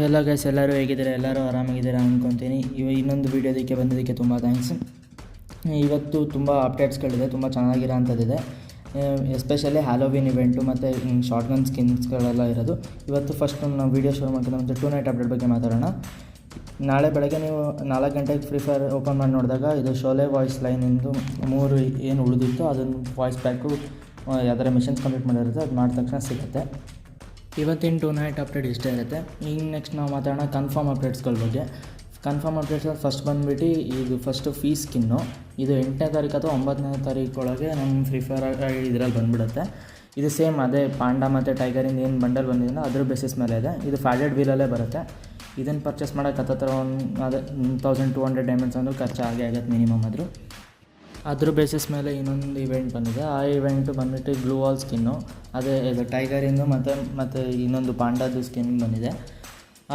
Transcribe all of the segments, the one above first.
ಎಲ್ಲ ಗೈಸ್, ಎಲ್ಲರೂ ಹೇಗಿದ್ದೀರಾ? ಎಲ್ಲರೂ ಆರಾಮಾಗಿದ್ದೀರಾ ಅಂದ್ಕೊತೀನಿ. ಇನ್ನೊಂದು ವೀಡಿಯೋದಕ್ಕೆ ಬಂದಿದ್ದಕ್ಕೆ ತುಂಬ ಥ್ಯಾಂಕ್ಸ್. ಇವತ್ತು ತುಂಬ ಅಪ್ಡೇಟ್ಸ್ಗಳಿದೆ, ತುಂಬ ಚೆನ್ನಾಗಿರೋ ಅಂಥದ್ದಿದೆ. ಎಸ್ಪೆಷಲಿ ಹ್ಯಾಲೋವಿನ್ ಇವೆಂಟು ಮತ್ತು ಶಾರ್ಟ್ ಗನ್ ಸ್ಕಿನ್ಸ್ಗಳೆಲ್ಲ ಇರೋದು. ಇವತ್ತು ಫಸ್ಟ್ ನಾವು ವೀಡಿಯೋ ಶುರು ಮಾಡ್ಕೊಂಡು ಮುಂಚೆ 2 ನೈಟ್ ಅಪ್ಡೇಟ್ ಬಗ್ಗೆ ಮಾತಾಡೋಣ. ನಾಳೆ ಬೆಳಗ್ಗೆ ನೀವು 4 ಗಂಟೆಗೆ ಫ್ರೀ ಫೈರ್ ಓಪನ್ ಮಾಡಿ ನೋಡಿದಾಗ ಇದು ಶೋಲೆ ವಾಯ್ಸ್ ಲೈನಿಂದು 3 ಏನು ಉಳಿದಿತ್ತು ಅದನ್ನು ವಾಯ್ಸ್ ಪ್ಯಾಕು ಯಾವ್ದಾರ ಮಿಷನ್ಸ್ ಕಂಪ್ಲೀಟ್ ಮಾಡಿರುತ್ತೆ, ಅದು ಮಾಡಿದ ತಕ್ಷಣ ಸಿಗುತ್ತೆ. ಇವತ್ತಿನ 2 ನೈಟ್ ಅಪ್ಡೇಟ್ ಇಷ್ಟೇ ಇರುತ್ತೆ. ಈಗ ನೆಕ್ಸ್ಟ್ ನಾವು ಮಾತಾಡೋಣ ಕನ್ಫರ್ಮ್ ಅಪ್ಡೇಟ್ಸ್ಗಳ ಬಗ್ಗೆ. ಕನ್ಫರ್ಮ್ ಅಪ್ಡೇಟ್ಸ್ ಫಸ್ಟ್ ಬಂದುಬಿಟ್ಟು ಇದು ಫಸ್ಟು ಫೀ ಸ್ಕಿನ್ನು. ಇದು 8ನೇ ತಾರೀಕು ಅಥವಾ 9ನೇ ತಾರೀಕೊಳಗೆ ನಮ್ಮ ಫ್ರೀ ಫೈರ್ ಇದರಲ್ಲಿ ಬಂದುಬಿಡುತ್ತೆ. ಇದು ಸೇಮ್ ಅದೇ ಪಾಂಡಾ ಮತ್ತು ಟೈಗರಿಂದ ಏನು ಬಂಡಲ್ ಬಂದಿದೆ ಅದ್ರ ಬೇಸಿಸ್ ಮೇಲೆ ಇದೆ. ಇದು ಫ್ಯಾಡೆಡ್ ವೀಲಲ್ಲೇ ಬರುತ್ತೆ. ಇದನ್ನು ಪರ್ಚೇಸ್ ಮಾಡೋಕ್ಕೆ ಹತ್ತಿರ ಅದೇ 1200 ಡೈಮಂಡ್ಸ್ ಅಂದರೂ ಖರ್ಚು ಆಗತ್ತೆ ಮಿನಿಮಮ್. ಅದ್ರ ಬೇಸಿಸ್ ಮೇಲೆ ಇನ್ನೊಂದು ಇವೆಂಟ್ ಬಂದಿದೆ. ಆ ಇವೆಂಟು ಬಂದುಬಿಟ್ಟು ಗ್ಲೂ ವಾಲ್ ಸ್ಕಿನ್ನು. ಅದೇ ಇದು ಟೈಗರಿಂದು ಮತ್ತು ಇನ್ನೊಂದು ಪಾಂಡಾದು ಸ್ಕಿನ್ ಬಂದಿದೆ.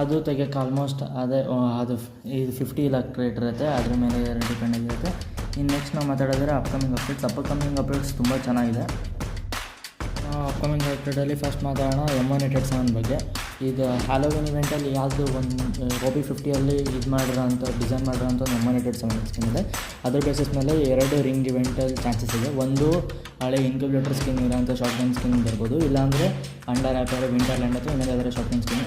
ಅದು ತೆಗಿಯೋಕ್ಕೆ ಆಲ್ಮೋಸ್ಟ್ ಅದು ಇದು 50 ಲಕ್ ರೇಟ್ ಇರುತ್ತೆ, ಅದ್ರ ಮೇಲೆ ಡಿಪೆಂಡ್ ಆಗಿರುತ್ತೆ. ಇನ್ನು ನೆಕ್ಸ್ಟ್ ನಾವು ಮಾತಾಡಿದ್ರೆ ಅಪ್ಕಮಿಂಗ್ ಅಪ್ಡೇಟ್ಸ್ ತುಂಬ ಚೆನ್ನಾಗಿದೆ. ಅಪ್ಕಮಿಂಗ್ ಅಪ್ಡೇಟಲ್ಲಿ ಫಸ್ಟ್ ಮಾತಾಡೋಣ M187 ಬಗ್ಗೆ. ಇದು ಹ್ಯಾಲೋವಿನ್ ಇವೆಂಟಲ್ಲಿ ಯಾವುದು ಒಂದು OP50 ಇದು ಮಾಡಿರೋಂಥ ಡಿಸೈನ್ ಮಾಡಿರೋಂಥ M187 ಸ್ಕಿನ್ ಇದೆ. ಅದ್ರ ಬೇಸಿಸ್ ಮೇಲೆ 2 ರಿಂಗ್ ಇವೆಂಟಲ್ಲಿ ಚಾನ್ಸಸ್ ಇದೆ. ಒಂದು ಹಳೆ ಇನ್ಕ್ಯುಬೇಟರ್ ಸ್ಕಿನ್ ಇರೋಂಥ ಶಾರ್ಟ್ ಗನ್ ಸ್ಕಿನ್ ಬರ್ಬೋದು, ಇಲ್ಲಾಂದರೆ ಅಂಡರ್ ಆ್ಯಪರ್ ವಿಂಟರ್ಲ್ಯಾಂಡ್ ಅಥವಾ ಇನ್ನೊಂದು ಯಾವ್ದಾರು ಶಾರ್ಟ್ ಗನ್ ಸ್ಕಿನ್.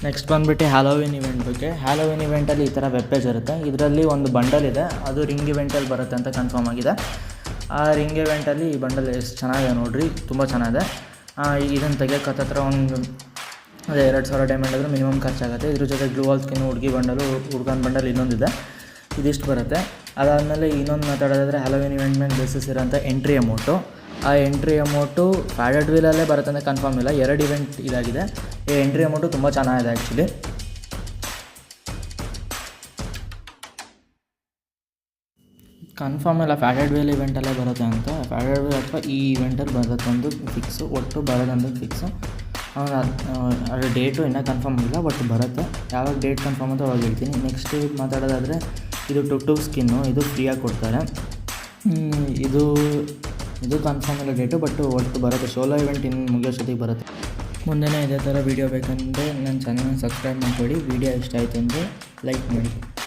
ನೆಕ್ಸ್ಟ್ ಬಂದುಬಿಟ್ಟು ಹ್ಯಾಲೋವಿನ್ ಇವೆಂಟ್ ಬಗ್ಗೆ. ಹ್ಯಾಲೋವಿನ್ ಇವೆಂಟಲ್ಲಿ ಈ ಥರ ವೆಬ್ ಪೇಜ್ ಇರುತ್ತೆ. ಇದರಲ್ಲಿ ಒಂದು ಬಂಡಲ್ ಇದೆ, ಅದು ರಿಂಗ್ ಇವೆಂಟಲ್ಲಿ ಬರುತ್ತೆ ಅಂತ ಕನ್ಫರ್ಮ್ ಆಗಿದೆ. ಆ ರಿಂಗ್ ಇವೆಂಟಲ್ಲಿ ಈ ಬಂಡಲ್ ಎಷ್ಟು ಚೆನ್ನಾಗಿದೆ ನೋಡಿರಿ, ತುಂಬ ಚೆನ್ನಾಗಿದೆ. ಇದನ್ನು ತೆಗಿಯೋಕ್ಕೆ ಹತ್ತಿರ ಒಂದು ಅದೇ 2000 ಡೈಮಂಡ್ ಆದರೂ ಮಿನಿಮಮ್ ಖರ್ಚಾಗುತ್ತೆ. ಇದ್ರ ಜೊತೆ ಗ್ಲೂ ವಾಲ್ ಸ್ಕಿನ್, ಹುಡುಗನ ಬಂಡಲ್ ಇನ್ನೊಂದಿದೆ. ಇದಿಷ್ಟು ಬರುತ್ತೆ. ಅದಾದಮೇಲೆ ಇನ್ನೊಂದು ಮಾತಾಡೋದಾದರೆ ಹ್ಯಾಲೋವಿನ್ ಇವೆಂಟ್ ಮೇಲೆ ಬೇಸಿಸ್ ಇರೋಂಥ ಎಂಟ್ರಿ ಅಮೌಂಟು. ಆ ಎಂಟ್ರಿ ಅಮೌಂಟು ಫ್ಯಾಡೆಡ್ ವೀಲಲ್ಲೇ ಬರುತ್ತೆ ಅಂತ ಕನ್ಫರ್ಮ್ ಇಲ್ಲ. 2 ಇವೆಂಟ್ ಇದಾಗಿದೆ. ಈ ಎಂಟ್ರಿ ಅಮೌಂಟು ತುಂಬ ಚೆನ್ನಾಗಿದೆ ಆ್ಯಕ್ಚುಲಿ. ಕನ್ಫರ್ಮ್ ಇಲ್ಲ ಫ್ಯಾಡೆಡ್ ವೀಲ್ ಇವೆಂಟಲ್ಲೇ ಬರುತ್ತೆ ಅಂತ. ಫ್ಯಾಡೆಡ್ ವೀಲ್ ಅಥವಾ ಈ ಇವೆಂಟಲ್ಲಿ ಬರೋದೊಂದು ಫಿಕ್ಸು, ಒಟ್ಟು ಬರೋದೊಂದು ಫಿಕ್ಸು. ಅದು ಡೇಟು ಇನ್ನೂ ಕನ್ಫರ್ಮ್ ಇಲ್ಲ, ಬಟ್ ಬರುತ್ತೆ. ಯಾವಾಗ ಡೇಟ್ ಕನ್ಫರ್ಮ್ ಅಂತ ಅವಾಗ ಹೇಳ್ತೀನಿ. ನೆಕ್ಸ್ಟ್ ಮಾತಾಡೋದಾದರೆ ಇದು ಟುಕ್ ಸ್ಕಿನ್ನು, ಇದು ಫ್ರೀಯಾಗಿ ಕೊಡ್ತಾರೆ. ಇದು ಕನ್ಫರ್ಮ್ ಇಲ್ಲ ಡೇಟು, ಬಟ್ ಒಟ್ಟು ಬರುತ್ತೆ. ಸೋಲೋ ಇವೆಂಟ್ ಇನ್ನು ಮುಗಿಯೋಷ್ಟೊತ್ತಿಗೆ ಬರುತ್ತೆ. ಮುಂದೆನೇ ಇದೇ ಥರ ವೀಡಿಯೋ ಬೇಕಂದರೆ ನನ್ನ ಚಾನಲ್ನ ಸಬ್ಸ್ಕ್ರೈಬ್ ಮಾಡಿಕೊಡಿ. ವೀಡಿಯೋ ಇಷ್ಟ ಆಯಿತು ಅಂದರೆ ಲೈಕ್ ಮಾಡಿ.